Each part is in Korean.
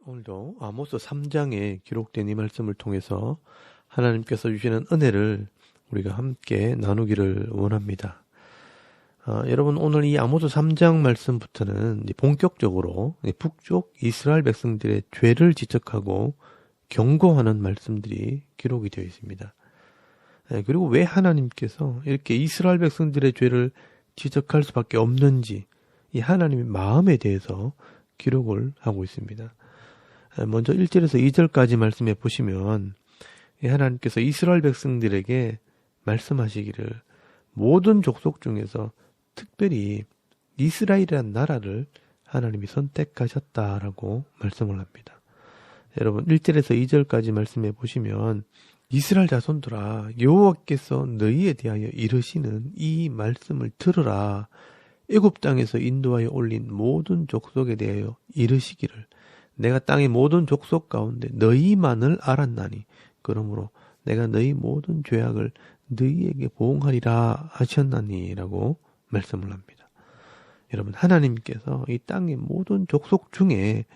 오늘도 아모스 3장에 기록된 이 말씀을 통해서 하나님께서 주시는 은혜를 우리가 함께 나누기를 원합니다. 여러분, 오늘 이 아모스 3장 말씀부터는 본격적으로 북쪽 이스라엘 백성들의 죄를 지적하고 경고하는 말씀들이 기록이 되어 있습니다. 그리고 왜 하나님께서 이렇게 이스라엘 백성들의 죄를 지적할 수밖에 없는지 이 하나님의 마음에 대해서 기록을 하고 있습니다. 먼저 1절에서 2절까지 말씀해 보시면 하나님께서 이스라엘 백성들에게 말씀하시기를 모든 족속 중에서 특별히 이스라엘이라는 나라를 하나님이 선택하셨다라고 말씀을 합니다. 여러분 1절에서 2절까지 말씀해 보시면 이스라엘 자손들아 여호와께서 너희에 대하여 이르시는 이 말씀을 들으라. 애굽 땅에서 인도하여 올린 모든 족속에 대하여 이르시기를 내가 땅의 모든 족속 가운데 너희만을 알았나니 그러므로 내가 너희 모든 죄악을 너희에게 보응하리라 하셨나니 라고 말씀을 합니다. 여러분 하나님께서 이 땅의 모든 족속 중에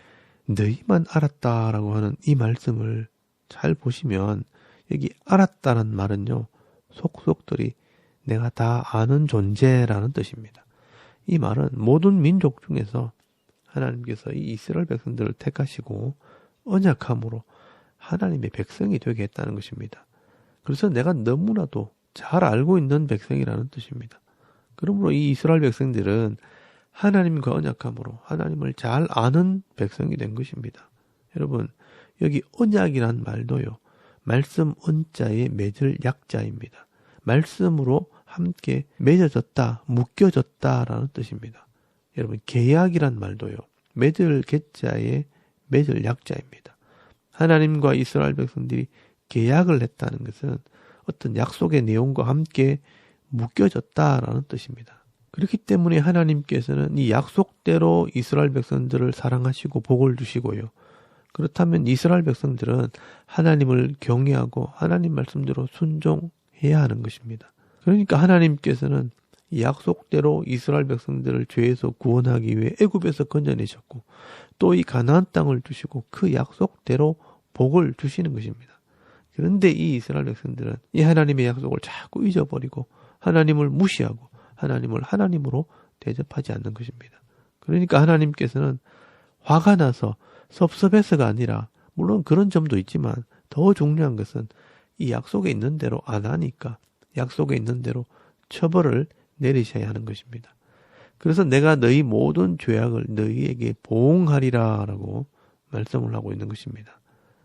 너희만 알았다라고 하는 이 말씀을 잘 보시면 여기 알았다는 말은요 속속들이 내가 다 아는 존재라는 뜻입니다. 이 말은 모든 민족 중에서 하나님께서 이 이스라엘 백성들을 택하시고 언약함으로 하나님의 백성이 되게 했다는 것입니다. 그래서 내가 너무나도 잘 알고 있는 백성이라는 뜻입니다. 그러므로 이 이스라엘 백성들은 하나님과 언약함으로 하나님을 잘 아는 백성이 된 것입니다. 여러분 여기 언약이란 말도요. 말씀 언자의 맺을 약자입니다. 말씀으로 함께 맺어졌다, 묶여졌다라는 뜻입니다. 여러분 계약이란 말도요. 맺을 개자의 맺을 약자입니다. 하나님과 이스라엘 백성들이 계약을 했다는 것은 어떤 약속의 내용과 함께 묶여졌다라는 뜻입니다. 그렇기 때문에 하나님께서는 이 약속대로 이스라엘 백성들을 사랑하시고 복을 주시고요. 그렇다면 이스라엘 백성들은 하나님을 경외하고 하나님 말씀대로 순종해야 하는 것입니다. 그러니까 하나님께서는 이 약속대로 이스라엘 백성들을 죄에서 구원하기 위해 애굽에서 건져내셨고 또 이 가나안 땅을 주시고 그 약속대로 복을 주시는 것입니다. 그런데 이 이스라엘 백성들은 이 하나님의 약속을 자꾸 잊어버리고 하나님을 무시하고 하나님을 하나님으로 대접하지 않는 것입니다. 그러니까 하나님께서는 화가 나서 섭섭해서가 아니라 물론 그런 점도 있지만 더 중요한 것은 이 약속에 있는 대로 안 하니까 약속에 있는 대로 처벌을 내리셔야 하는 것입니다. 그래서 내가 너희 모든 죄악을 너희에게 보응하리라 라고 말씀을 하고 있는 것입니다.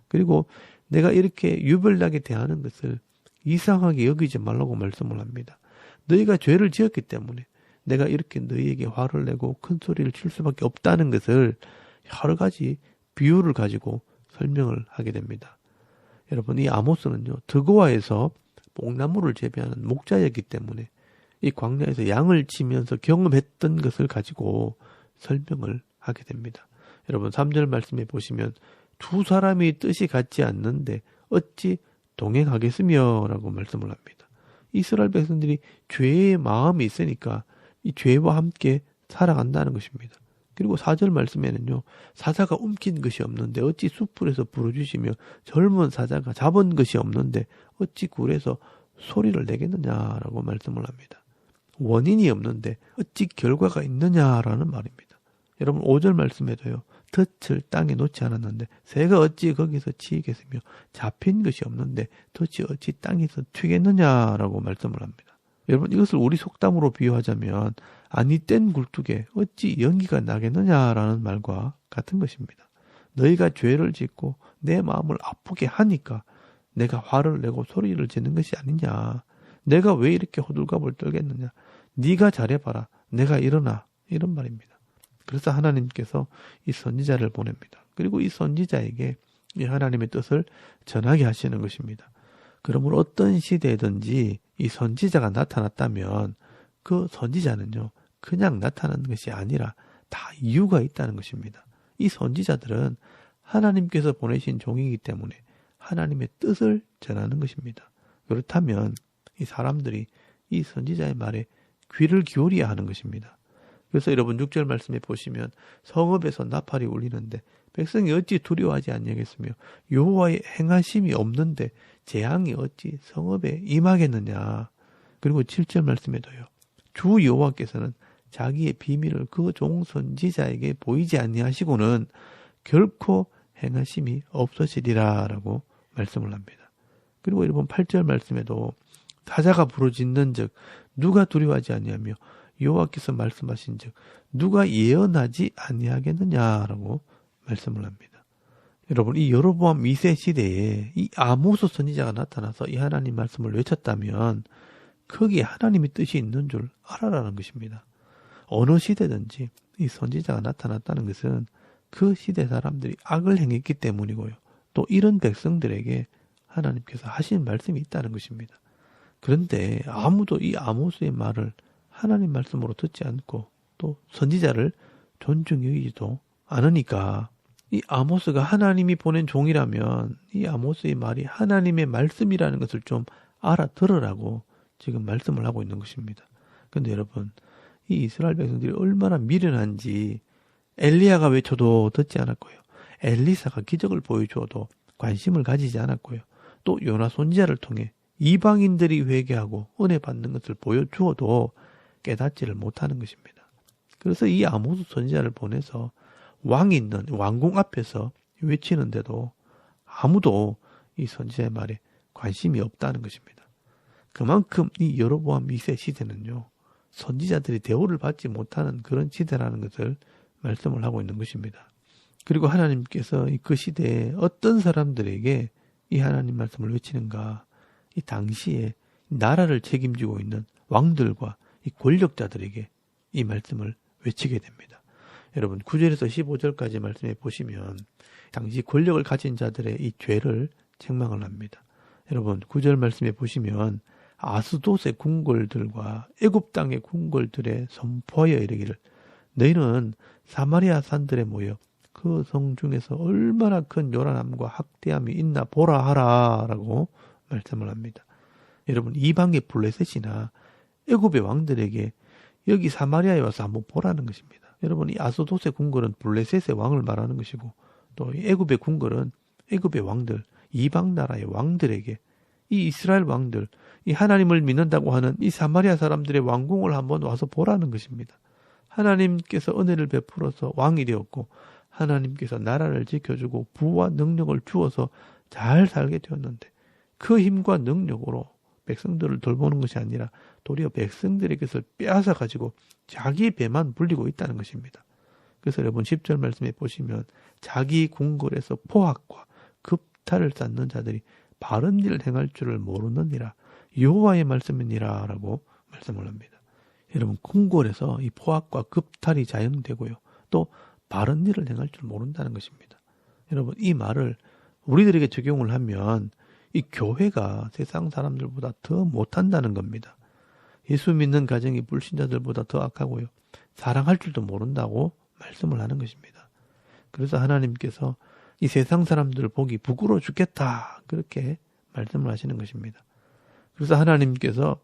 그리고 내가 이렇게 유별나게 대하는 것을 이상하게 여기지 말라고 말씀을 합니다. 너희가 죄를 지었기 때문에 내가 이렇게 너희에게 화를 내고 큰 소리를 칠 수밖에 없다는 것을 여러 가지 비유를 가지고 설명을 하게 됩니다. 여러분 이 아모스는요 드고아에서 뽕나무를 재배하는 목자였기 때문에 이 광야에서 양을 치면서 경험했던 것을 가지고 설명을 하게 됩니다. 여러분 3절 말씀에 보시면 두 사람이 뜻이 같지 않는데 어찌 동행하겠으며 라고 말씀을 합니다. 이스라엘 백성들이 죄의 마음이 있으니까 이 죄와 함께 살아간다는 것입니다. 그리고 4절 말씀에는요 사자가 움킨 것이 없는데 어찌 숯불에서 불어주시며 젊은 사자가 잡은 것이 없는데 어찌 굴에서 소리를 내겠느냐라고 말씀을 합니다. 원인이 없는데 어찌 결과가 있느냐라는 말입니다. 여러분 5절 말씀에도요. 덫을 땅에 놓지 않았는데 새가 어찌 거기서 치이겠으며 잡힌 것이 없는데 덫이 어찌 땅에서 튀겠느냐라고 말씀을 합니다. 여러분 이것을 우리 속담으로 비유하자면 아니 뗀 굴뚝에 어찌 연기가 나겠느냐라는 말과 같은 것입니다. 너희가 죄를 짓고 내 마음을 아프게 하니까 내가 화를 내고 소리를 지는 것이 아니냐. 내가 왜 이렇게 호들갑을 떨겠느냐. 네가 잘해봐라. 내가 일어나. 이런 말입니다. 그래서 하나님께서 이 선지자를 보냅니다. 그리고 이 선지자에게 이 하나님의 뜻을 전하게 하시는 것입니다. 그러므로 어떤 시대든지 이 선지자가 나타났다면 그 선지자는요. 그냥 나타나는 것이 아니라 다 이유가 있다는 것입니다. 이 선지자들은 하나님께서 보내신 종이기 때문에 하나님의 뜻을 전하는 것입니다. 그렇다면 이 사람들이 이 선지자의 말에 귀를 기울여야 하는 것입니다. 그래서 여러분 6절 말씀에 보시면 성읍에서 나팔이 울리는데 백성이 어찌 두려워하지 아니하겠으며 여호와의 행하심이 없는데 재앙이 어찌 성읍에 임하겠느냐. 그리고 7절 말씀에도요. 주 여호와께서는 자기의 비밀을 그 종 선지자에게 보이지 아니하시고는 결코 행하심이 없으시리라 라고 말씀을 합니다. 그리고 여러분 8절 말씀에도 사자가 부르짖는 즉 누가 두려워하지 아니하며 여호와께서 말씀하신 즉 누가 예언하지 아니하겠느냐라고 말씀을 합니다. 여러분 이 여로보암 2세 시대에 이 아모스 선지자가 나타나서 이 하나님 말씀을 외쳤다면 거기에 하나님의 뜻이 있는 줄 알아라는 것입니다. 어느 시대든지 이 선지자가 나타났다는 것은 그 시대 사람들이 악을 행했기 때문이고요. 또 이런 백성들에게 하나님께서 하신 말씀이 있다는 것입니다. 그런데 아무도 이 아모스의 말을 하나님 말씀으로 듣지 않고 또 선지자를 존중히 여기지도 않으니까 이 아모스가 하나님이 보낸 종이라면 이 아모스의 말이 하나님의 말씀이라는 것을 좀 알아들으라고 지금 말씀을 하고 있는 것입니다. 그런데 여러분 이 이스라엘 백성들이 얼마나 미련한지 엘리야가 외쳐도 듣지 않았고요. 엘리사가 기적을 보여주어도 관심을 가지지 않았고요. 또 요나 선지자를 통해 이방인들이 회개하고 은혜 받는 것을 보여주어도 깨닫지를 못하는 것입니다. 그래서 이 아모스 선지자를 보내서 왕이 있는 왕궁 앞에서 외치는데도 아무도 이 선지자의 말에 관심이 없다는 것입니다. 그만큼 이 여로보암 2세 시대는요. 선지자들이 대우를 받지 못하는 그런 시대라는 것을 말씀을 하고 있는 것입니다. 그리고 하나님께서 그 시대에 어떤 사람들에게 이 하나님 말씀을 외치는가, 이 당시에 나라를 책임지고 있는 왕들과 이 권력자들에게 이 말씀을 외치게 됩니다. 여러분 9절에서 15절까지 말씀해 보시면 당시 권력을 가진 자들의 이 죄를 책망을 합니다. 여러분 9절 말씀해 보시면 아스돗의 궁궐들과 애굽 땅의 궁궐들에 선포하여 이르기를 너희는 사마리아 산들에 모여 그 성 중에서 얼마나 큰 요란함과 학대함이 있나 보라 하라 라고 말씀을 합니다. 여러분 이방의 블레셋이나 애굽의 왕들에게 여기 사마리아에 와서 한번 보라는 것입니다. 여러분 이 아스돗의 궁궐은 블레셋의 왕을 말하는 것이고 또 애굽의 궁궐은 애굽의 왕들, 이방 나라의 왕들에게 이 이스라엘 왕들, 이 하나님을 믿는다고 하는 이 사마리아 사람들의 왕궁을 한번 와서 보라는 것입니다. 하나님께서 은혜를 베풀어서 왕이 되었고 하나님께서 나라를 지켜주고 부와 능력을 주어서 잘 살게 되었는데 그 힘과 능력으로 백성들을 돌보는 것이 아니라 도리어 백성들의 것을 빼앗아 가지고 자기 배만 불리고 있다는 것입니다. 그래서 여러분 10절 말씀에 보시면 자기 궁궐에서 포악과 급탈을 쌓는 자들이 바른 일을 행할 줄을 모르느니라 여호와의 말씀이니라 라고 말씀을 합니다. 여러분 궁궐에서 이 포악과 급탈이 자행되고요. 또 바른 일을 행할 줄 모른다는 것입니다. 여러분 이 말을 우리들에게 적용을 하면 이 교회가 세상 사람들보다 더 못한다는 겁니다. 예수 믿는 가정이 불신자들보다 더 악하고요. 사랑할 줄도 모른다고 말씀을 하는 것입니다. 그래서 하나님께서 이 세상 사람들을 보기 부끄러워 죽겠다 그렇게 말씀을 하시는 것입니다. 그래서 하나님께서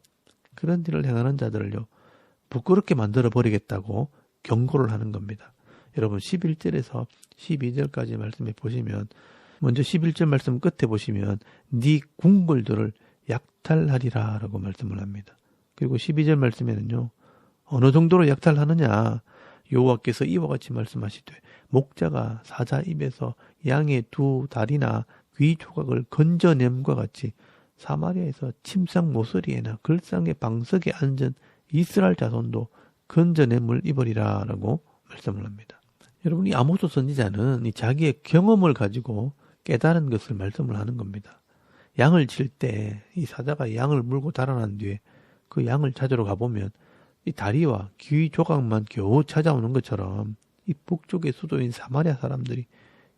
그런 일을 행하는 자들을요. 부끄럽게 만들어 버리겠다고 경고를 하는 겁니다. 여러분 11절에서 12절까지 말씀해 보시면 먼저 11절 말씀 끝에 보시면 네 궁궐들을 약탈하리라 라고 말씀을 합니다. 그리고 12절 말씀에는요. 어느 정도로 약탈하느냐 여호와께서 이와 같이 말씀하시되 목자가 사자 입에서 양의 두 다리나 귀 조각을 건져냄과 같이 사마리아에서 침상 모서리에나 글상의 방석에 앉은 이스라엘 자손도 건져냄을 입으리라 라고 말씀을 합니다. 여러분 이 아모스 선지자는 이 자기의 경험을 가지고 깨달은 것을 말씀을 하는 겁니다. 양을 칠 때 이 사자가 양을 물고 달아난 뒤에 그 양을 찾으러 가보면 이 다리와 귀 조각만 겨우 찾아오는 것처럼 이 북쪽의 수도인 사마리아 사람들이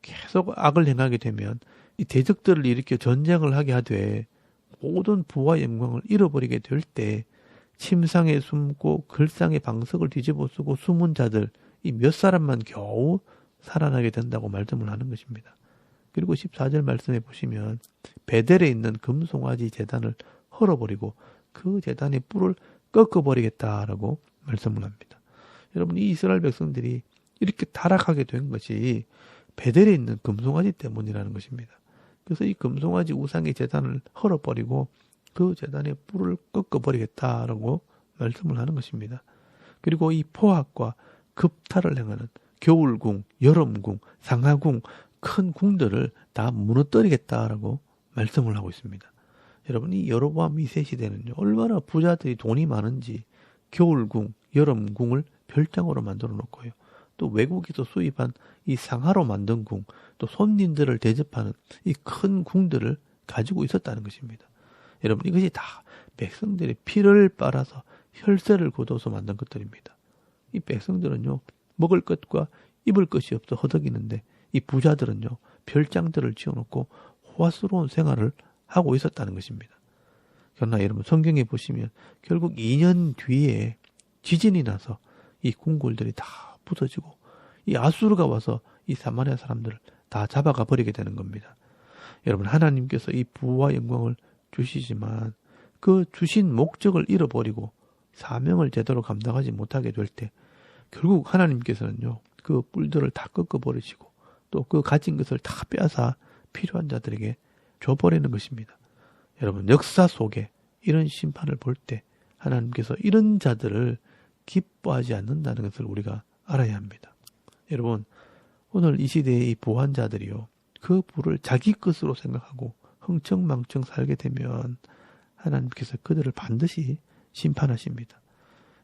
계속 악을 행하게 되면 이 대적들을 일으켜 전쟁을 하게 하되 모든 부와 영광을 잃어버리게 될 때 침상에 숨고 글상의 방석을 뒤집어 쓰고 숨은 자들 이 몇 사람만 겨우 살아나게 된다고 말씀을 하는 것입니다. 그리고 14절 말씀해 보시면 베델에 있는 금송아지 제단을 헐어버리고 그 제단의 뿔을 꺾어버리겠다라고 말씀을 합니다. 여러분, 이 이스라엘 백성들이 이렇게 타락하게 된 것이 베델에 있는 금송아지 때문이라는 것입니다. 그래서 이 금송아지 우상의 제단을 헐어버리고 그 제단의 뿔을 꺾어버리겠다라고 말씀을 하는 것입니다. 그리고 이 포악과 급탈을 행하는 겨울궁, 여름궁, 상하궁, 큰 궁들을 다 무너뜨리겠다라고 말씀을 하고 있습니다. 여러분, 이 여로보암 2세 시대는요, 얼마나 부자들이 돈이 많은지 겨울궁, 여름궁을 별장으로 만들어 놓고요. 또 외국에서 수입한 이 상하로 만든 궁, 또 손님들을 대접하는 이 큰 궁들을 가지고 있었다는 것입니다. 여러분, 이것이 다 백성들의 피를 빨아서 혈세를 거둬서 만든 것들입니다. 이 백성들은요, 먹을 것과 입을 것이 없어 허덕이는데 이 부자들은요, 별장들을 지어놓고 호화스러운 생활을 하고 있었다는 것입니다. 그러나 여러분, 성경에 보시면 결국 2년 뒤에 지진이 나서 이 궁궐들이 다 부서지고 이 아수르가 와서 이 사마리아 사람들을 다 잡아가 버리게 되는 겁니다. 여러분, 하나님께서 이 부와 영광을 주시지만 그 주신 목적을 잃어버리고 사명을 제대로 감당하지 못하게 될 때 결국 하나님께서는요, 그 뿔들을 다 꺾어버리시고 또 그 가진 것을 다 빼앗아 필요한 자들에게 줘버리는 것입니다. 여러분, 역사 속에 이런 심판을 볼 때 하나님께서 이런 자들을 기뻐하지 않는다는 것을 우리가 알아야 합니다. 여러분, 오늘 이 시대의 이 부한 자들이요, 그 부를 자기 것으로 생각하고 흥청망청 살게 되면 하나님께서 그들을 반드시 심판하십니다.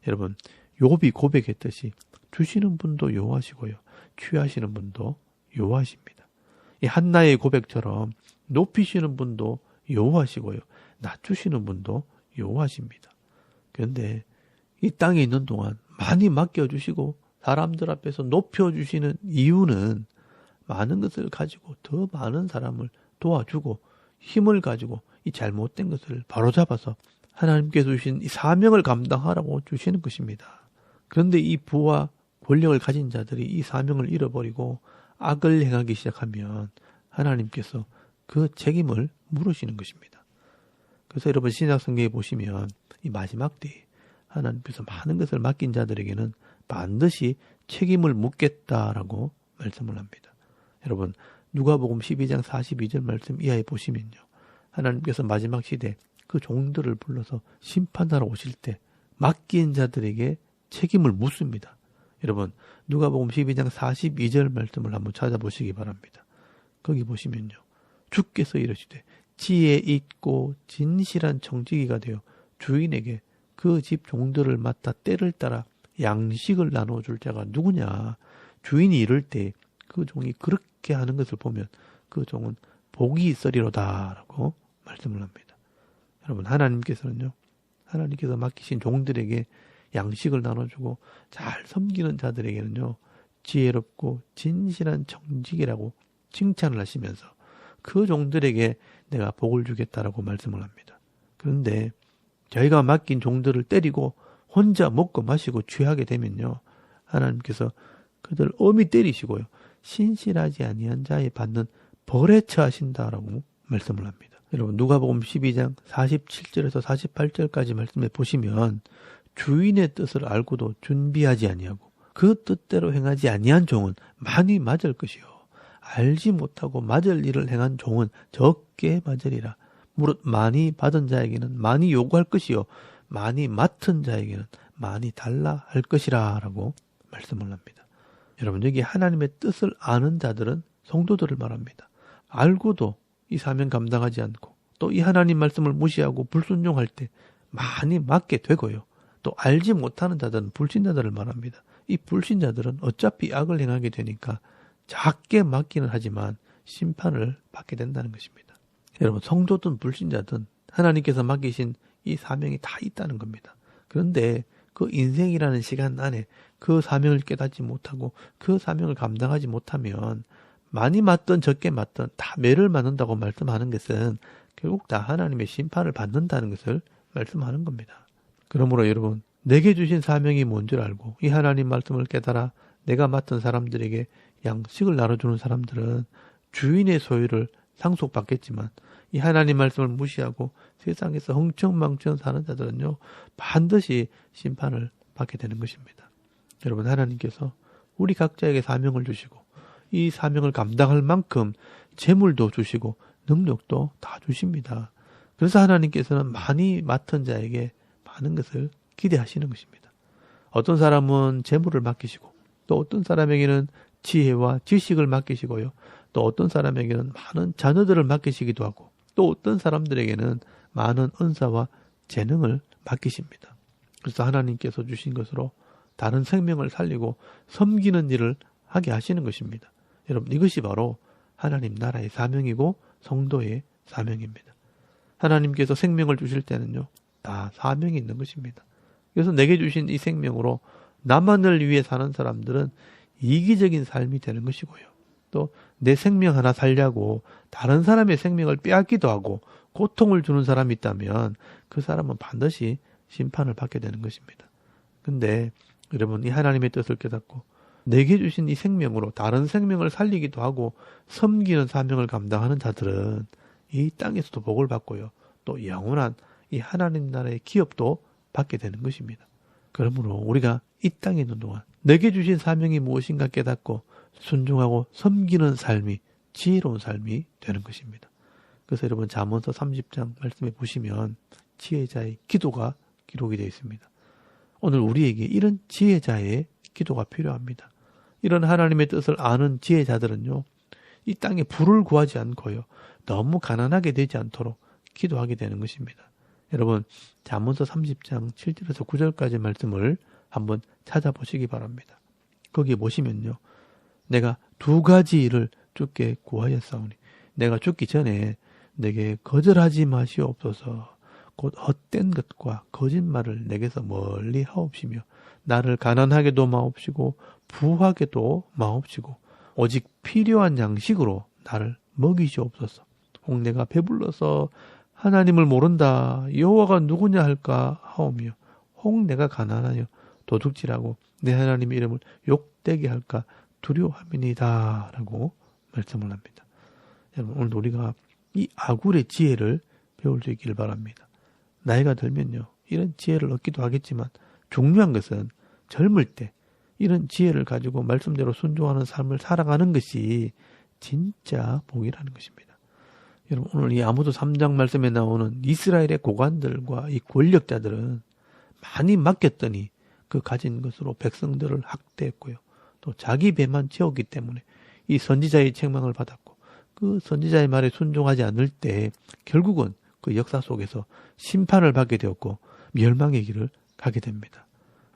여러분, 욥이 고백했듯이 주시는 분도 여호와시고요, 취하시는 분도 여호와십니다. 이 한나의 고백처럼 높이시는 분도 여호와시고요, 낮추시는 분도 여호와십니다. 그런데 이 땅에 있는 동안 많이 맡겨주시고 사람들 앞에서 높여주시는 이유는 많은 것을 가지고 더 많은 사람을 도와주고 힘을 가지고 이 잘못된 것을 바로잡아서 하나님께서 주신 이 사명을 감당하라고 주시는 것입니다. 그런데 이 부와 권력을 가진 자들이 이 사명을 잃어버리고 악을 행하기 시작하면 하나님께서 그 책임을 물으시는 것입니다. 그래서 여러분, 신약성경에 보시면 이 마지막 때에 하나님께서 많은 것을 맡긴 자들에게는 반드시 책임을 묻겠다라고 말씀을 합니다. 여러분, 누가복음 12장 42절 말씀 이하에 보시면요, 하나님께서 마지막 시대 그 종들을 불러서 심판하러 오실 때 맡긴 자들에게 책임을 묻습니다. 여러분, 누가복음 12장 42절 말씀을 한번 찾아보시기 바랍니다. 거기 보시면요, 주께서 이르시되 지혜 있고 진실한 청지기가 되어 주인에게 그 집 종들을 맡아 때를 따라 양식을 나눠줄 자가 누구냐. 주인이 이럴 때 그 종이 그렇게 하는 것을 보면 그 종은 복이 있으리로다 라고 말씀을 합니다. 여러분, 하나님께서는요, 하나님께서 맡기신 종들에게 양식을 나눠주고 잘 섬기는 자들에게는요, 지혜롭고 진실한 청지기라고 칭찬을 하시면서 그 종들에게 내가 복을 주겠다라고 말씀을 합니다. 그런데 저희가 맡긴 종들을 때리고 혼자 먹고 마시고 취하게 되면요, 하나님께서 그들을 엄히 때리시고요, 신실하지 아니한 자에 받는 벌에 처하신다라고 말씀을 합니다. 여러분, 누가복음 12장 47절에서 48절까지 말씀해 보시면 주인의 뜻을 알고도 준비하지 아니하고 그 뜻대로 행하지 아니한 종은 많이 맞을 것이요, 알지 못하고 맞을 일을 행한 종은 적게 맞으리라. 무릇 많이 받은 자에게는 많이 요구할 것이요, 많이 맡은 자에게는 많이 달라 할 것이라 라고 말씀을 합니다. 여러분, 여기 하나님의 뜻을 아는 자들은 성도들을 말합니다. 알고도 이 사명 감당하지 않고 또 이 하나님 말씀을 무시하고 불순종할 때 많이 맞게 되고요, 또 알지 못하는 자들은 불신자들을 말합니다. 이 불신자들은 어차피 악을 행하게 되니까 작게 맞기는 하지만 심판을 받게 된다는 것입니다. 여러분, 성도든 불신자든 하나님께서 맡기신 이 사명이 다 있다는 겁니다. 그런데 그 인생이라는 시간 안에 그 사명을 깨닫지 못하고 그 사명을 감당하지 못하면 많이 맞든 적게 맞든 다 매를 맞는다고 말씀하는 것은 결국 다 하나님의 심판을 받는다는 것을 말씀하는 겁니다. 그러므로 여러분, 내게 주신 사명이 뭔 줄 알고 이 하나님 말씀을 깨달아 내가 맡은 사람들에게 양식을 나눠주는 사람들은 주인의 소유를 상속받겠지만 이 이 하나님 말씀을 무시하고 세상에서 흥청망청 사는 자들은요, 반드시 심판을 받게 되는 것입니다. 여러분, 하나님께서 우리 각자에게 사명을 주시고 이 사명을 감당할 만큼 재물도 주시고 능력도 다 주십니다. 그래서 하나님께서는 많이 맡은 자에게 많은 것을 기대하시는 것입니다. 어떤 사람은 재물을 맡기시고 또 어떤 사람에게는 지혜와 지식을 맡기시고요. 또 어떤 사람에게는 많은 자녀들을 맡기시기도 하고 또 어떤 사람들에게는 많은 은사와 재능을 맡기십니다. 그래서 하나님께서 주신 것으로 다른 생명을 살리고 섬기는 일을 하게 하시는 것입니다. 여러분, 이것이 바로 하나님 나라의 사명이고 성도의 사명입니다. 하나님께서 생명을 주실 때는요, 다 사명이 있는 것입니다. 그래서 내게 주신 이 생명으로 나만을 위해 사는 사람들은 이기적인 삶이 되는 것이고요. 또 내 생명 하나 살려고 다른 사람의 생명을 빼앗기도 하고 고통을 주는 사람이 있다면 그 사람은 반드시 심판을 받게 되는 것입니다. 근데 여러분, 이 하나님의 뜻을 깨닫고 내게 주신 이 생명으로 다른 생명을 살리기도 하고 섬기는 사명을 감당하는 자들은 이 땅에서도 복을 받고요. 또 영원한 이 하나님 나라의 기업도 받게 되는 것입니다. 그러므로 우리가 이 땅에 있는 동안 내게 주신 사명이 무엇인가 깨닫고 순종하고 섬기는 삶이 지혜로운 삶이 되는 것입니다. 그래서 여러분, 잠언서 30장 말씀에 보시면 지혜자의 기도가 기록이 되어 있습니다. 오늘 우리에게 이런 지혜자의 기도가 필요합니다. 이런 하나님의 뜻을 아는 지혜자들은요, 이 땅에 부를 구하지 않고요, 너무 가난하게 되지 않도록 기도하게 되는 것입니다. 여러분, 잠언서 30장 7절에서 9절까지 말씀을 한번 찾아보시기 바랍니다. 거기에 보시면요, 내가 두 가지 일을 주께 구하였사오니 내가 죽기 전에 내게 거절하지 마시옵소서. 곧 헛된 것과 거짓말을 내게서 멀리 하옵시며 나를 가난하게도 마옵시고 부하게도 마옵시고 오직 필요한 양식으로 나를 먹이시옵소서. 혹 내가 배불러서 하나님을 모른다, 여호와가 누구냐 할까 하오며 혹 내가 가난하여 도둑질하고 내 하나님의 이름을 욕되게 할까 두려워함이니이다 라고 말씀을 합니다. 여러분, 오늘 우리가 이 아굴의 지혜를 배울 수 있기를 바랍니다. 나이가 들면요, 이런 지혜를 얻기도 하겠지만 중요한 것은 젊을 때 이런 지혜를 가지고 말씀대로 순종하는 삶을 살아가는 것이 진짜 복이라는 것입니다. 여러분, 오늘 이 아모스 3장 말씀에 나오는 이스라엘의 고관들과 이 권력자들은 많이 맡겼더니 그 가진 것으로 백성들을 학대했고요. 또 자기 배만 채웠기 때문에 이 선지자의 책망을 받았고 그 선지자의 말에 순종하지 않을 때 결국은 그 역사 속에서 심판을 받게 되었고 멸망의 길을 가게 됩니다.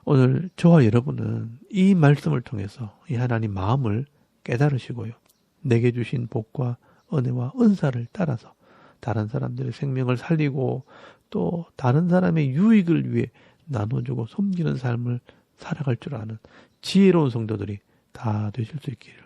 오늘 저와 여러분은 이 말씀을 통해서 이 하나님 마음을 깨달으시고요. 내게 주신 복과 은혜와 은사를 따라서 다른 사람들의 생명을 살리고 또 다른 사람의 유익을 위해 나눠주고 섬기는 삶을 살아갈 줄 아는 지혜로운 성도들이 다 되실 수 있기를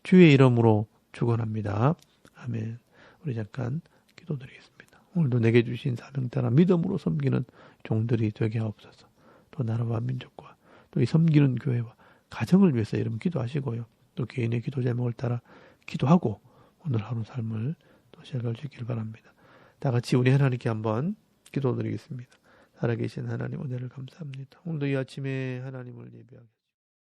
주의 이름으로 축원합니다. 아멘. 우리 잠깐 기도드리겠습니다. 오늘도 내게 주신 사명 따라 믿음으로 섬기는 종들이 되게 하옵소서. 또 나라와 민족과 또 이 섬기는 교회와 가정을 위해서 이름 기도하시고요. 또 개인의 기도 제목을 따라 기도하고 오늘 하루 삶을 또 시작할 수 있기를 바랍니다. 다 같이 우리 하나님께 한번 기도드리겠습니다. 살아계신 하나님, 은혜를 감사합니다. 오늘도 이 아침에 하나님을 예배하게